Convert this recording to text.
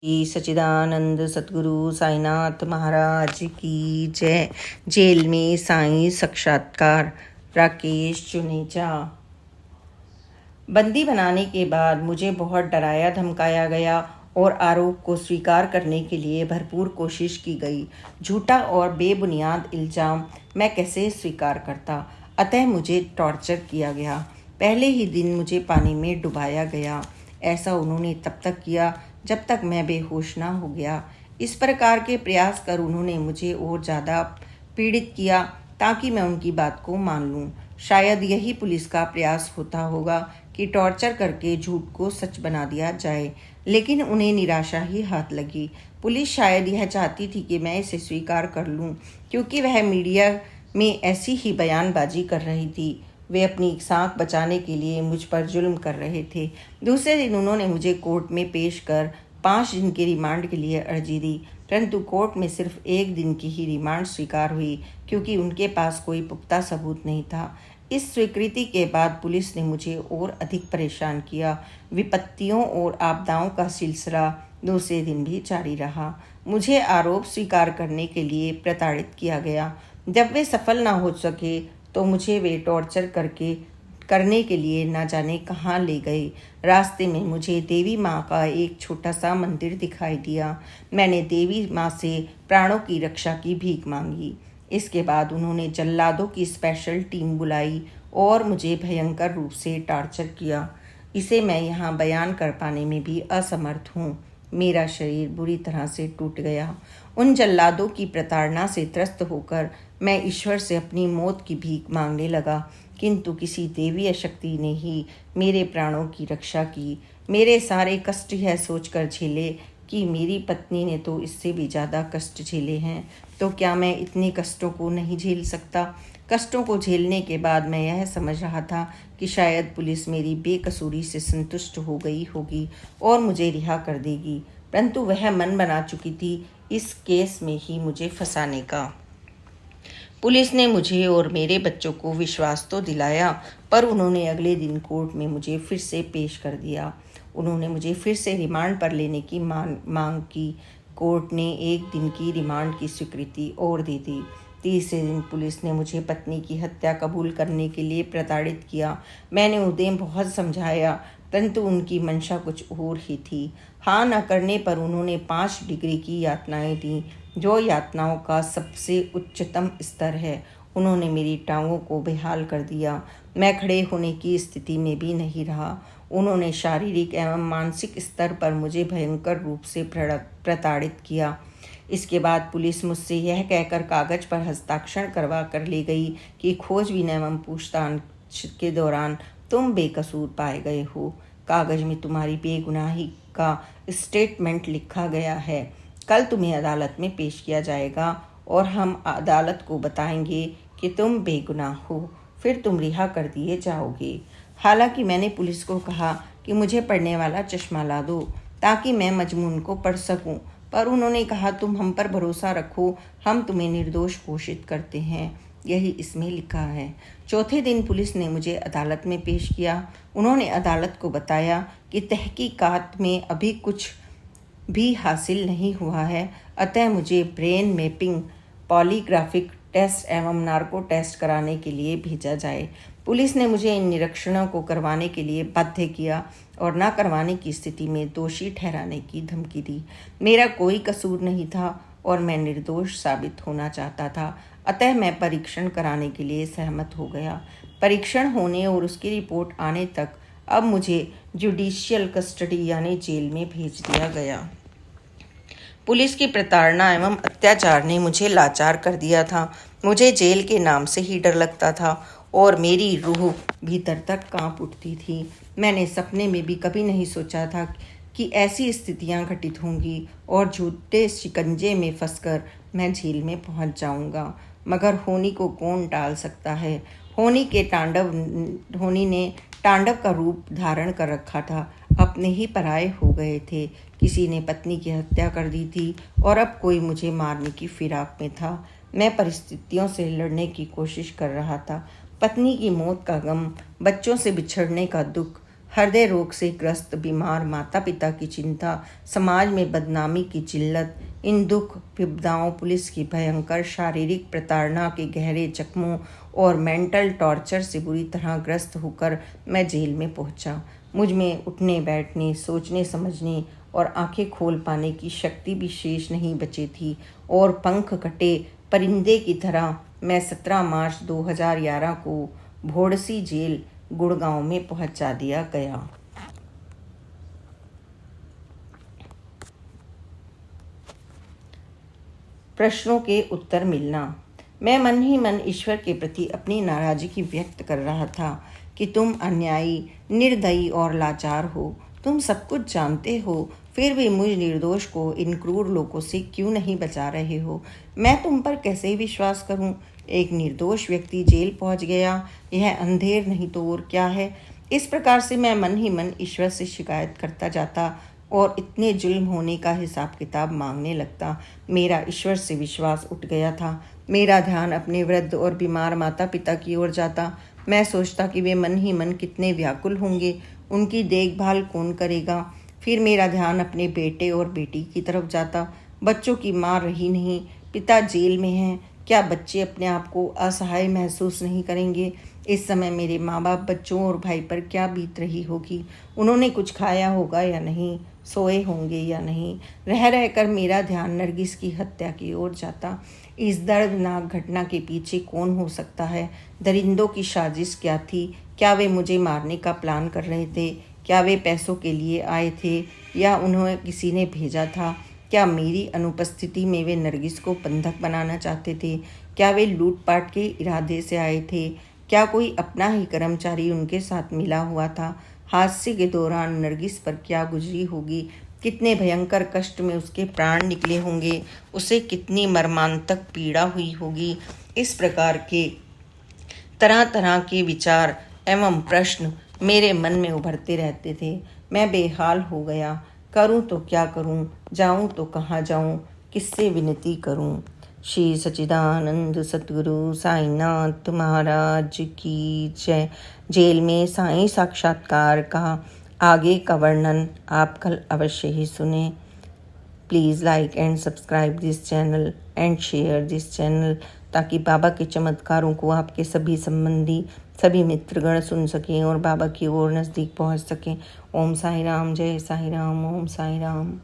सच्चिदानंद सतगुरु साईनाथ महाराज की जय। जेल में साईं साक्षात्कार। राकेश चुनेजा। बंदी बनाने के बाद मुझे बहुत डराया धमकाया गया और आरोप को स्वीकार करने के लिए भरपूर कोशिश की गई। झूठा और बेबुनियाद इल्ज़ाम मैं कैसे स्वीकार करता। अतः मुझे टॉर्चर किया गया। पहले ही दिन मुझे पानी में डुबाया गया। ऐसा उन्होंने तब तक किया जब तक मैं बेहोश ना हो गया। इस प्रकार के प्रयास कर उन्होंने मुझे और ज़्यादा पीड़ित किया ताकि मैं उनकी बात को मान लूं। शायद यही पुलिस का प्रयास होता होगा कि टॉर्चर करके झूठ को सच बना दिया जाए, लेकिन उन्हें निराशा ही हाथ लगी। पुलिस शायद यह चाहती थी कि मैं इसे स्वीकार कर लूं, क्योंकि वह मीडिया में ऐसी ही बयानबाजी कर रही थी। वे अपनी साख बचाने के लिए मुझ पर जुल्म कर रहे थे। दूसरे दिन उन्होंने मुझे कोर्ट में पेश कर 5 दिन की रिमांड के लिए अर्जी दी, परंतु कोर्ट में सिर्फ 1 दिन की ही रिमांड स्वीकार हुई, क्योंकि उनके पास कोई पुख्ता सबूत नहीं था। इस स्वीकृति के बाद पुलिस ने मुझे और अधिक परेशान किया। विपत्तियों और आपदाओं का सिलसिला दूसरे दिन भी जारी रहा। मुझे आरोप स्वीकार करने के लिए प्रताड़ित किया गया। जब वे सफल ना हो सके तो मुझे वे टॉर्चर करने के लिए न जाने कहाँ ले गए। रास्ते में मुझे देवी माँ का एक छोटा सा मंदिर दिखाई दिया। मैंने देवी माँ से प्राणों की रक्षा की भीख मांगी। इसके बाद उन्होंने जल्लादों की स्पेशल टीम बुलाई और मुझे भयंकर रूप से टॉर्चर किया। इसे मैं यहाँ बयान कर पाने में भी असमर्थ हूँ। मेरा शरीर बुरी तरह से टूट गया। उन जल्लादों की प्रताड़ना से त्रस्त होकर मैं ईश्वर से अपनी मौत की भीख मांगने लगा, किंतु किसी देवीय शक्ति ने ही मेरे प्राणों की रक्षा की। मेरे सारे कष्ट यह सोचकर झेले कि मेरी पत्नी ने तो इससे भी ज़्यादा कष्ट झेले हैं, तो क्या मैं इतने कष्टों को नहीं झेल सकता। कष्टों को झेलने के बाद मैं यह समझ रहा था कि शायद पुलिस मेरी बेकसूरी से संतुष्ट हो गई होगी और मुझे रिहा कर देगी, परंतु वह मन बना चुकी थी इस केस में ही मुझे फंसाने का। पुलिस ने मुझे और मेरे बच्चों को विश्वास तो दिलाया, पर उन्होंने अगले दिन कोर्ट में मुझे फिर से पेश कर दिया। उन्होंने मुझे फिर से रिमांड पर लेने की मांग की। कोर्ट ने 1 दिन की रिमांड की स्वीकृति और दे दी। तीसरे दिन पुलिस ने मुझे पत्नी की हत्या कबूल करने के लिए प्रताड़ित किया। मैंने उन्हें बहुत समझाया, परंतु उनकी मंशा कुछ और ही थी। हाँ न करने पर उन्होंने 5 डिग्री की यातनाएं दी, जो यातनाओं का सबसे उच्चतम स्तर है। उन्होंने मेरी टांगों को बेहाल कर दिया। मैं खड़े होने की स्थिति में भी नहीं रहा। उन्होंने शारीरिक एवं मानसिक स्तर पर मुझे भयंकर रूप से प्रताड़ित किया। इसके बाद पुलिस मुझसे यह कहकर कागज पर हस्ताक्षर करवा कर ले गई कि खोजबीन एवं पूछताछ के दौरान तुम बेकसूर पाए गए हो। कागज में तुम्हारी बेगुनाही का स्टेटमेंट लिखा गया है। कल तुम्हें अदालत में पेश किया जाएगा और हम अदालत को बताएंगे कि तुम बेगुनाह हो, फिर तुम रिहा कर दिए जाओगे। हालांकि मैंने पुलिस को कहा कि मुझे पढ़ने वाला चश्मा ला दो ताकि मैं मजमून को पढ़ सकूं, पर उन्होंने कहा तुम हम पर भरोसा रखो, हम तुम्हें निर्दोष घोषित करते हैं। यही इसमें लिखा है। चौथे दिन पुलिस ने मुझे अदालत में पेश किया। उन्होंने अदालत को बताया कि तहकीकात में अभी कुछ भी हासिल नहीं हुआ है, अतः मुझे ब्रेन मैपिंग, पॉलीग्राफिक टेस्ट एवं नार्को टेस्ट कराने के लिए भेजा जाए। पुलिस ने मुझे इन निरीक्षणों को करवाने के लिए बाध्य किया और न करवाने की स्थिति में दोषी ठहराने की धमकी दी। मेरा कोई कसूर नहीं था और मैं निर्दोष साबित होना चाहता था, अतः मैं परीक्षण कराने के लिए सहमत हो गया। परीक्षण होने और उसकी रिपोर्ट आने तक अब मुझे जुडिशियल कस्टडी यानी जेल में भेज दिया गया। पुलिस की प्रताड़ना एवं अत्याचार ने मुझे लाचार कर दिया था। मुझे जेल के नाम से ही डर लगता था और मेरी रूह भीतर तक कांप उठती थी। मैंने सपने में भी कभी नहीं सोचा था कि ऐसी स्थितियां घटित होंगी और झूठे शिकंजे में फंसकर मैं जेल में पहुंच जाऊंगा। मगर होनी को कौन टाल सकता है। होनी ने तांडव का रूप धारण कर रखा था। अपने ही पराये हो गए थे। किसी ने पत्नी की हत्या कर दी थी और अब कोई मुझे मारने की फिराक में था। मैं परिस्थितियों से लड़ने की कोशिश कर रहा था। पत्नी की मौत का गम, बच्चों से बिछड़ने का दुख, हृदय रोग से ग्रस्त बीमार माता पिता की चिंता, समाज में बदनामी की जिल्लत, इन दुख विपदाओं, पुलिस की भयंकर शारीरिक प्रताड़ना के गहरे जख्मों और मेंटल टॉर्चर से बुरी तरह ग्रस्त होकर मैं जेल में पहुंचा। मुझ में उठने बैठने, सोचने समझने और आंखें खोल पाने की शक्ति भी शेष नहीं बची थी और पंख कटे परिंदे की तरह मैं 17 मार्च 2011 को भोड़सी जेल गुड़गांव में पहुंचा दिया गया। प्रश्नों के उत्तर मिलना। मैं मन ही मन ईश्वर के प्रति अपनी नाराजगी व्यक्त कर रहा था कि तुम अन्यायी, निर्दयी और लाचार हो। तुम सब कुछ जानते हो, फिर भी मुझ निर्दोष को इन क्रूर लोगों से क्यों नहीं बचा रहे हो? मैं तुम पर कैसे विश्वास करूं? एक निर्दोष व्यक्ति जेल पहुंच गया, यह अंधेर नहीं तो और क्या है? इस प्रकार से मैं मन ही मन ईश्वर से शिकायत करता जाता और इतने जुल्म होने का हिसाब किताब मांगने लगता। मेरा ईश्वर से विश्वास उठ गया था। मेरा ध्यान अपने वृद्ध और बीमार माता पिता की ओर जाता। मैं सोचता कि वे मन ही मन कितने व्याकुल होंगे, उनकी देखभाल कौन करेगा। फिर मेरा ध्यान अपने बेटे और बेटी की तरफ जाता। बच्चों की माँ रही नहीं, पिता जेल में हैं, क्या बच्चे अपने आप को असहाय महसूस नहीं करेंगे? इस समय मेरे माँ बाप बच्चों और भाई पर क्या बीत रही होगी? उन्होंने कुछ खाया होगा या नहीं, सोए होंगे या नहीं? रह रहकर मेरा ध्यान नरगिस की हत्या की ओर जाता। इस दर्दनाक घटना के पीछे कौन हो सकता है? दरिंदों की साजिश क्या थी? क्या वे मुझे मारने का प्लान कर रहे थे? क्या वे पैसों के लिए आए थे या उन्हें किसी ने भेजा था? क्या मेरी अनुपस्थिति में वे नरगिस को बंधक बनाना चाहते थे? क्या वे लूटपाट के इरादे से आए थे? क्या कोई अपना ही कर्मचारी उनके साथ मिला हुआ था? हादसे के दौरान नरगिस पर क्या गुजरी होगी? कितने भयंकर कष्ट में उसके प्राण निकले होंगे? उसे कितनी मर्मांतक पीड़ा हुई होगी? इस प्रकार के तरह तरह के विचार एवं प्रश्न मेरे मन में उभरते रहते थे। मैं बेहाल हो गया। करूं तो क्या करूं? जाऊं तो कहाँ जाऊं? किससे विनती करूं? श्री सच्चिदानंद सतगुरु साईनाथ महाराज की जय। जेल में साईं साक्षात्कार का आगे का वर्णन आप कल अवश्य ही सुने। Please like and subscribe this channel and share this channel, ताकि बाबा के चमत्कारों को आपके सभी संबंधी, सभी मित्रगण सुन सकें और बाबा की ओर नज़दीक पहुंच सकें। ओम साई राम, जय साई राम, ओम साई राम।